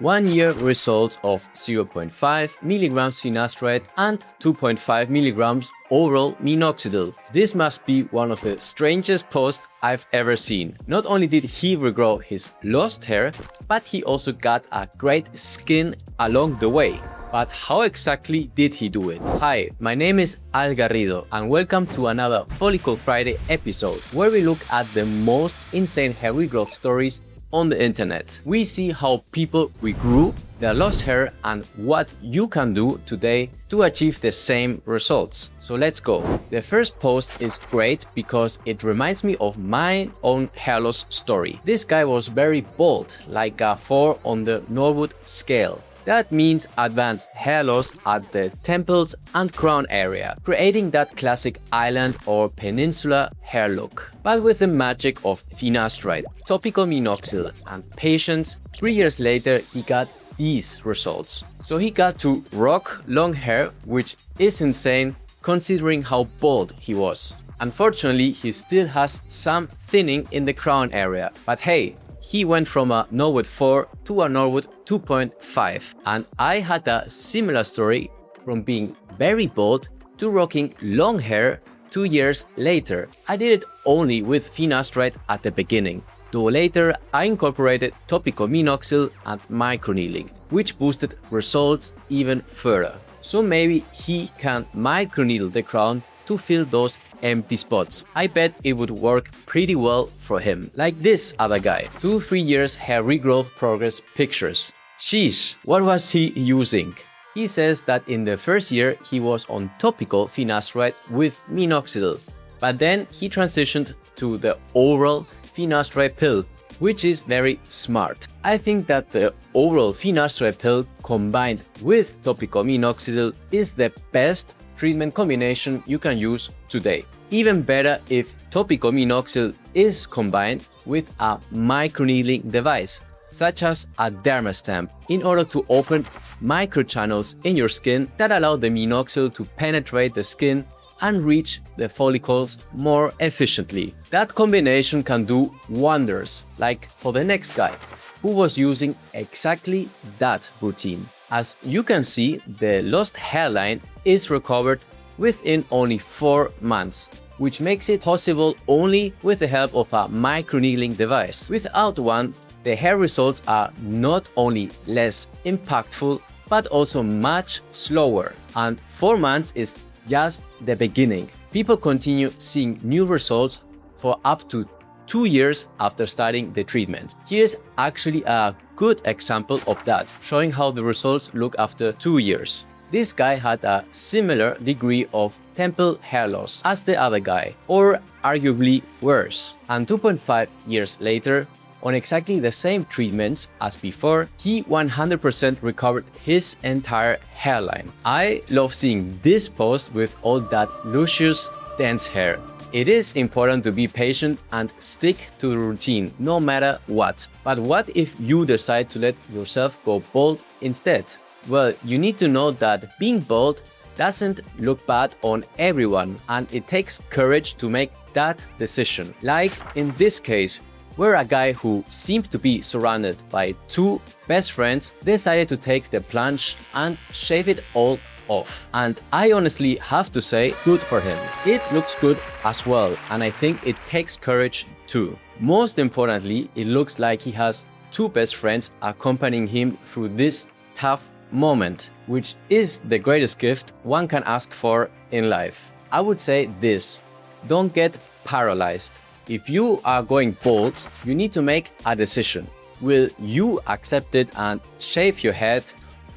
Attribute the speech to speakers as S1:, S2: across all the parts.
S1: 1-year results of 0.5 milligrams finasteride and 2.5 milligrams oral minoxidil. This must be one of the strangest posts I've ever seen. Not only did he regrow his lost hair, but he also got a great skin along the way. But how exactly did he do it? Hi, my name is Al Garrido and welcome to another Follicle Friday episode where we look at the most insane hair regrowth stories on the internet. We see how people regrew their lost hair and what you can do today to achieve the same results. So let's go. The first post is great because it reminds me of my own hair loss story. This guy was very bald, like a 4 on the Norwood scale. That means advanced hair loss at the temples and crown area, creating that classic island or peninsula hair look. But with the magic of finasteride, topical minoxidil and patience, 3 years later he got these results. So he got to rock long hair, which is insane considering how bald he was. Unfortunately, he still has some thinning in the crown area, but hey, he went from a Norwood 4 to a Norwood 2.5, and I had a similar story from being very bald to rocking long hair 2 years later. I did it only with finasteride at the beginning, though later I incorporated topical minoxidil and microneedling, which boosted results even further. So maybe he can microneedle the crown to fill those empty spots. I bet it would work pretty well for him. Like this other guy, 2-3 years hair regrowth progress pictures. Sheesh, what was he using? He says that in the first year he was on topical finasteride with minoxidil, but then he transitioned to the oral finasteride pill, which is very smart. I think that the oral finasteride pill combined with topical minoxidil is the best treatment combination you can use today. Even better if topical minoxidil is combined with a microneedling device, such as a Derma stamp, in order to open microchannels in your skin that allow the minoxidil to penetrate the skin and reach the follicles more efficiently. That combination can do wonders, like for the next guy, who was using exactly that routine. As you can see, the lost hairline is recovered within only 4 months, which makes it possible only with the help of a microneedling device. Without one, the hair results are not only less impactful, but also much slower. And 4 months is just the beginning. People continue seeing new results for up to 2 years after starting the treatment. Here's actually a good example of that, showing how the results look after 2 years. This guy had a similar degree of temple hair loss as the other guy, or arguably worse. And 2.5 years later, on exactly the same treatments as before, he 100% recovered his entire hairline. I love seeing this post with all that luscious, dense hair. It is important to be patient and stick to the routine, no matter what. But what if you decide to let yourself go bald instead? Well, you need to know that being bald doesn't look bad on everyone, and it takes courage to make that decision. Like in this case, where a guy who seemed to be surrounded by 2 best friends decided to take the plunge and shave it all off. And I honestly have to say, good for him. It looks good as well, and I think it takes courage too. Most importantly, it looks like he has 2 best friends accompanying him through this tough moment, which is the greatest gift one can ask for in life. I would say this: don't get paralyzed. If you are going bald, you need to make a decision. Will you accept it and shave your head,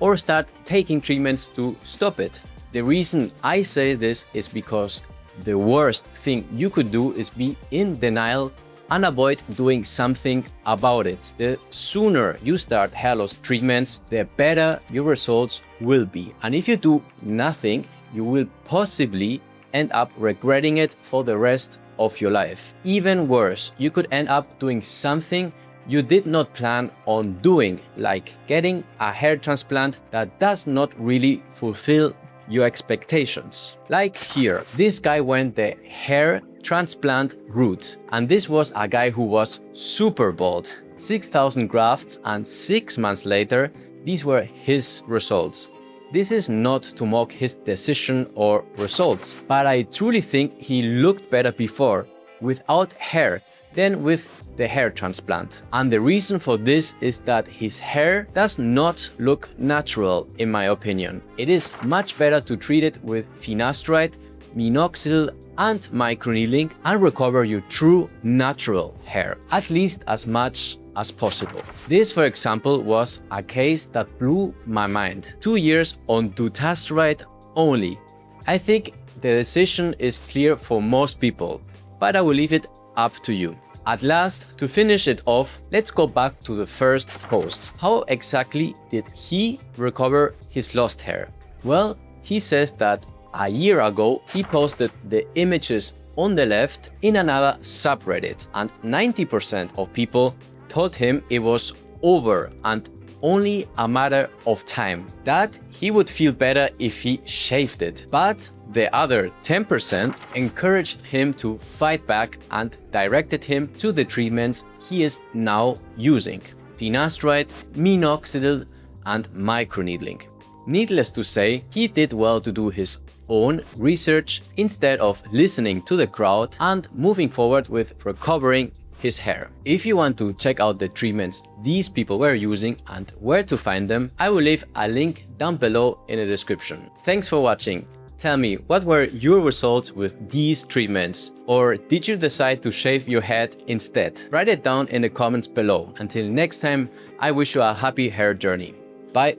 S1: or start taking treatments to stop it? The reason I say this is because the worst thing you could do is be in denial and avoid doing something about it. The sooner you start hair loss treatments, the better your results will be. And if you do nothing, you will possibly end up regretting it for the rest of your life. Even worse, you could end up doing something you did not plan on doing, like getting a hair transplant that does not really fulfill your expectations. Like here, this guy went the hair transplant route, and this was a guy who was super bald. 6,000 grafts, and 6 months later, these were his results. This is not to mock his decision or results, but I truly think he looked better before, without hair, than with the hair transplant. And the reason for this is that his hair does not look natural, in my opinion. It is much better to treat it with finasteride, minoxidil, and microneedling and recover your true natural hair, at least as much as possible. This, for example, was a case that blew my mind. 2 years on dutasteride only. I think the decision is clear for most people, but I will leave it up to you. At last, to finish it off, let's go back to the first post. How exactly did he recover his lost hair? Well, he says that a year ago he posted the images on the left in another subreddit, and 90% of people told him it was over and only a matter of time, that he would feel better if he shaved it. But the other 10% encouraged him to fight back and directed him to the treatments he is now using: finasteride, minoxidil, and microneedling. Needless to say, he did well to do his own research instead of listening to the crowd and moving forward with recovering his hair. If you want to check out the treatments these people were using and where to find them, I will leave a link down below in the description. Thanks for watching. Tell me, what were your results with these treatments? Or did you decide to shave your head instead? Write it down in the comments below. Until next time, I wish you a happy hair journey. Bye.